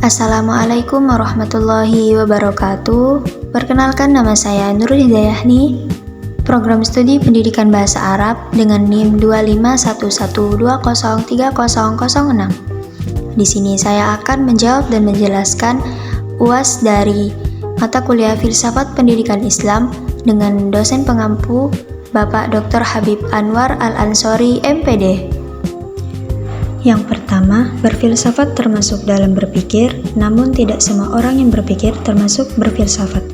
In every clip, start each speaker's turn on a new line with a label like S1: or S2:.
S1: Assalamualaikum warahmatullahi wabarakatuh. Perkenalkan, nama saya Nurul Hidayahni, Program Studi Pendidikan Bahasa Arab dengan NIM 2511203006. Di sini saya akan menjawab dan menjelaskan UAS dari mata kuliah Filsafat Pendidikan Islam dengan dosen pengampu Bapak Dr. Habib Anwar Al-Ansori, MPD. Yang pertama, berfilsafat termasuk dalam berpikir, namun tidak semua orang yang berpikir termasuk berfilsafat.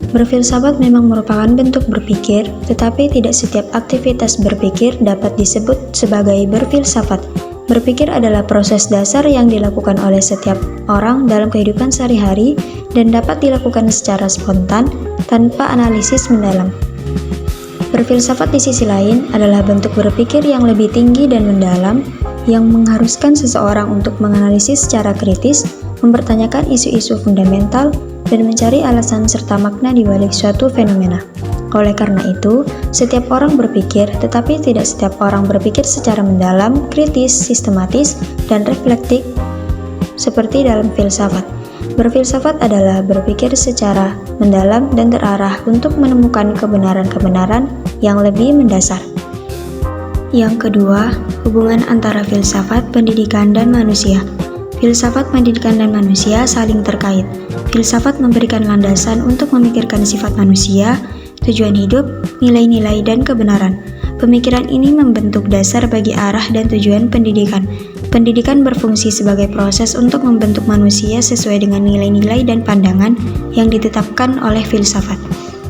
S1: Berfilsafat memang merupakan bentuk berpikir, tetapi tidak setiap aktivitas berpikir dapat disebut sebagai berfilsafat. Berpikir adalah proses dasar yang dilakukan oleh setiap orang dalam kehidupan sehari-hari dan dapat dilakukan secara spontan tanpa analisis mendalam. Berfilsafat di sisi lain adalah bentuk berpikir yang lebih tinggi dan mendalam, yang mengharuskan seseorang untuk menganalisis secara kritis, mempertanyakan isu-isu fundamental, dan mencari alasan serta makna di balik suatu fenomena. Oleh karena itu, setiap orang berpikir, tetapi tidak setiap orang berpikir secara mendalam, kritis, sistematis, dan reflektif seperti dalam filsafat. Berfilsafat adalah berpikir secara mendalam dan terarah untuk menemukan kebenaran-kebenaran yang lebih mendasar. Yang kedua, hubungan antara filsafat, pendidikan, dan manusia. Filsafat, pendidikan, dan manusia saling terkait. Filsafat memberikan landasan untuk memikirkan sifat manusia, tujuan hidup, nilai-nilai, dan kebenaran. Pemikiran ini membentuk dasar bagi arah dan tujuan pendidikan. Pendidikan berfungsi sebagai proses untuk membentuk manusia sesuai dengan nilai-nilai dan pandangan yang ditetapkan oleh filsafat,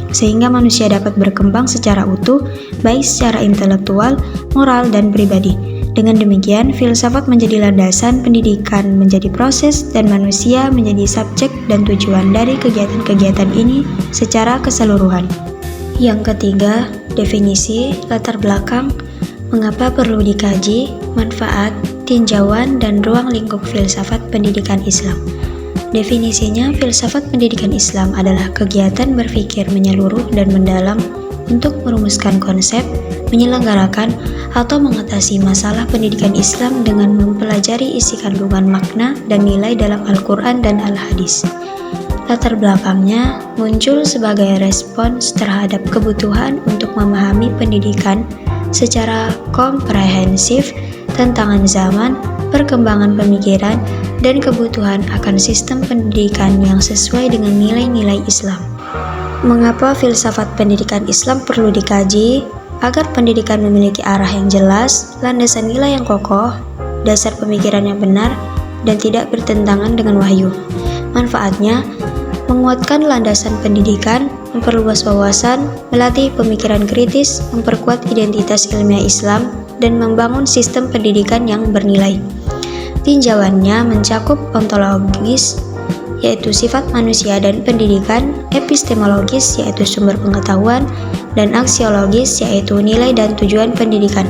S1: sehingga manusia dapat berkembang secara utuh, baik secara intelektual, moral, dan pribadi. Dengan demikian, filsafat menjadi landasan, pendidikan menjadi proses, dan manusia menjadi subjek dan tujuan dari kegiatan-kegiatan ini secara keseluruhan. Yang ketiga, definisi, latar belakang, mengapa perlu dikaji, manfaat, tinjauan, dan ruang lingkup filsafat pendidikan Islam. Definisinya, filsafat pendidikan Islam adalah kegiatan berpikir menyeluruh dan mendalam untuk merumuskan konsep, menyelenggarakan, atau mengatasi masalah pendidikan Islam dengan mempelajari isi kandungan makna dan nilai dalam Al-Quran dan Al-Hadis. Latar belakangnya muncul sebagai respons terhadap kebutuhan untuk memahami pendidikan secara komprehensif, tantangan zaman, perkembangan pemikiran, dan kebutuhan akan sistem pendidikan yang sesuai dengan nilai-nilai Islam. Mengapa filsafat pendidikan Islam perlu dikaji? Agar pendidikan memiliki arah yang jelas, landasan nilai yang kokoh, dasar pemikiran yang benar, dan tidak bertentangan dengan wahyu. Manfaatnya, menguatkan landasan pendidikan, memperluas wawasan, melatih pemikiran kritis, memperkuat identitas ilmiah Islam, dan membangun sistem pendidikan yang bernilai. Tinjauannya mencakup ontologis, yaitu sifat manusia dan pendidikan, epistemologis, yaitu sumber pengetahuan, dan aksiologis, yaitu nilai dan tujuan pendidikan.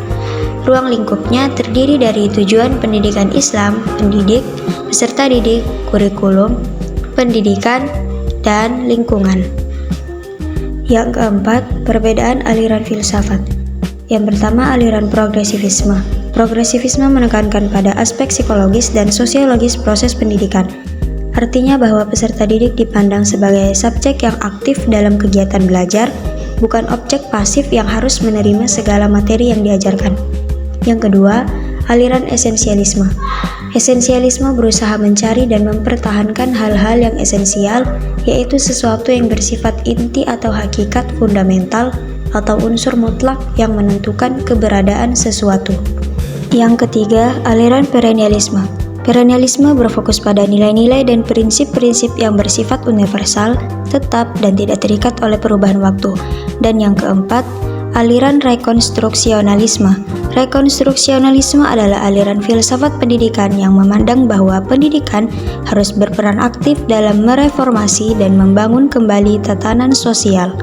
S1: Ruang lingkupnya terdiri dari tujuan pendidikan Islam, pendidik, peserta didik, kurikulum, pendidikan, dan lingkungan. Yang keempat, perbedaan aliran filsafat. Yang pertama, aliran progresivisme. Progresivisme menekankan pada aspek psikologis dan sosiologis proses pendidikan. Artinya bahwa peserta didik dipandang sebagai subjek yang aktif dalam kegiatan belajar, bukan objek pasif yang harus menerima segala materi yang diajarkan. Yang kedua, aliran esensialisme. Esensialisme berusaha mencari dan mempertahankan hal-hal yang esensial, yaitu sesuatu yang bersifat inti atau hakikat fundamental atau unsur mutlak yang menentukan keberadaan sesuatu. Yang ketiga, aliran perennialisme. Perennialisme berfokus pada nilai-nilai dan prinsip-prinsip yang bersifat universal, tetap, dan tidak terikat oleh perubahan waktu. Dan yang keempat, aliran rekonstruksionalisme. Rekonstruksionalisme adalah aliran filsafat pendidikan yang memandang bahwa pendidikan harus berperan aktif dalam mereformasi dan membangun kembali tatanan sosial.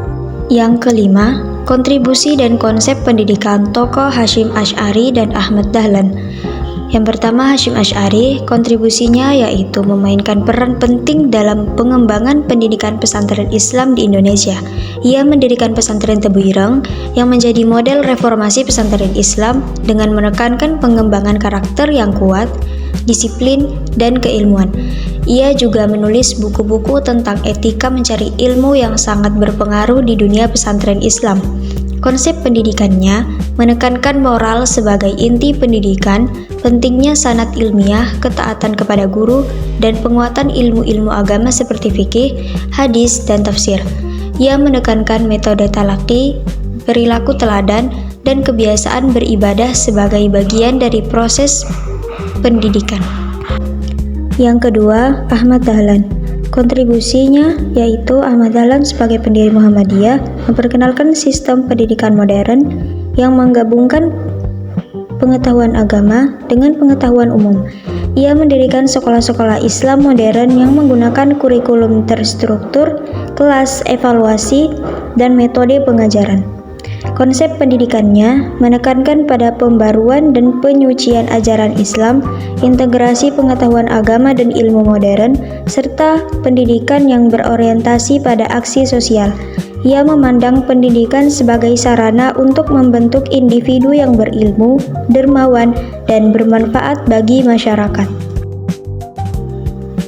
S1: Yang kelima, kontribusi dan konsep pendidikan tokoh Hasyim Asy'ari dan Ahmad Dahlan. Yang pertama, Hasyim Asy'ari. Kontribusinya yaitu memainkan peran penting dalam pengembangan pendidikan pesantren Islam di Indonesia. Ia mendirikan pesantren Tebu Ireng yang menjadi model reformasi pesantren Islam dengan menekankan pengembangan karakter yang kuat, disiplin, dan keilmuan. Ia juga menulis buku-buku tentang etika mencari ilmu yang sangat berpengaruh di dunia pesantren Islam. Konsep pendidikannya menekankan moral sebagai inti pendidikan, pentingnya sanad ilmiah, ketaatan kepada guru, dan penguatan ilmu-ilmu agama seperti fikih, hadis, dan tafsir. Ia menekankan metode talaqi, perilaku teladan, dan kebiasaan beribadah sebagai bagian dari proses pendidikan. Yang kedua, Ahmad Dahlan. Kontribusinya yaitu Ahmad Dahlan sebagai pendiri Muhammadiyah memperkenalkan sistem pendidikan modern yang menggabungkan pengetahuan agama dengan pengetahuan umum. Ia mendirikan sekolah-sekolah Islam modern yang menggunakan kurikulum terstruktur, kelas, evaluasi, dan metode pengajaran. Konsep pendidikannya menekankan pada pembaruan dan penyucian ajaran Islam, integrasi pengetahuan agama dan ilmu modern, serta pendidikan yang berorientasi pada aksi sosial. Ia memandang pendidikan sebagai sarana untuk membentuk individu yang berilmu, dermawan, dan bermanfaat bagi masyarakat.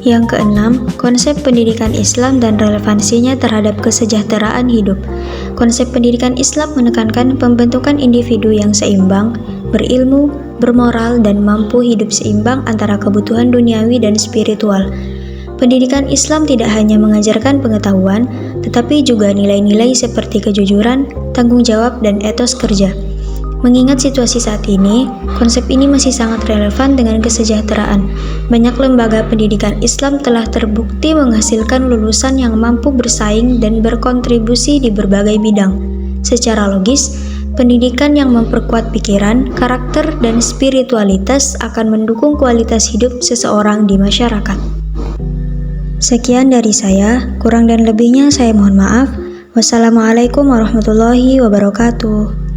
S1: Yang keenam, konsep pendidikan Islam dan relevansinya terhadap kesejahteraan hidup. Konsep pendidikan Islam menekankan pembentukan individu yang seimbang, berilmu, bermoral, dan mampu hidup seimbang antara kebutuhan duniawi dan spiritual. Pendidikan Islam tidak hanya mengajarkan pengetahuan, tetapi juga nilai-nilai seperti kejujuran, tanggung jawab, dan etos kerja. Mengingat situasi saat ini, konsep ini masih sangat relevan dengan kesejahteraan. Banyak lembaga pendidikan Islam telah terbukti menghasilkan lulusan yang mampu bersaing dan berkontribusi di berbagai bidang. Secara logis, pendidikan yang memperkuat pikiran, karakter, dan spiritualitas akan mendukung kualitas hidup seseorang di masyarakat. Sekian dari saya, kurang dan lebihnya saya mohon maaf. Wassalamualaikum warahmatullahi wabarakatuh.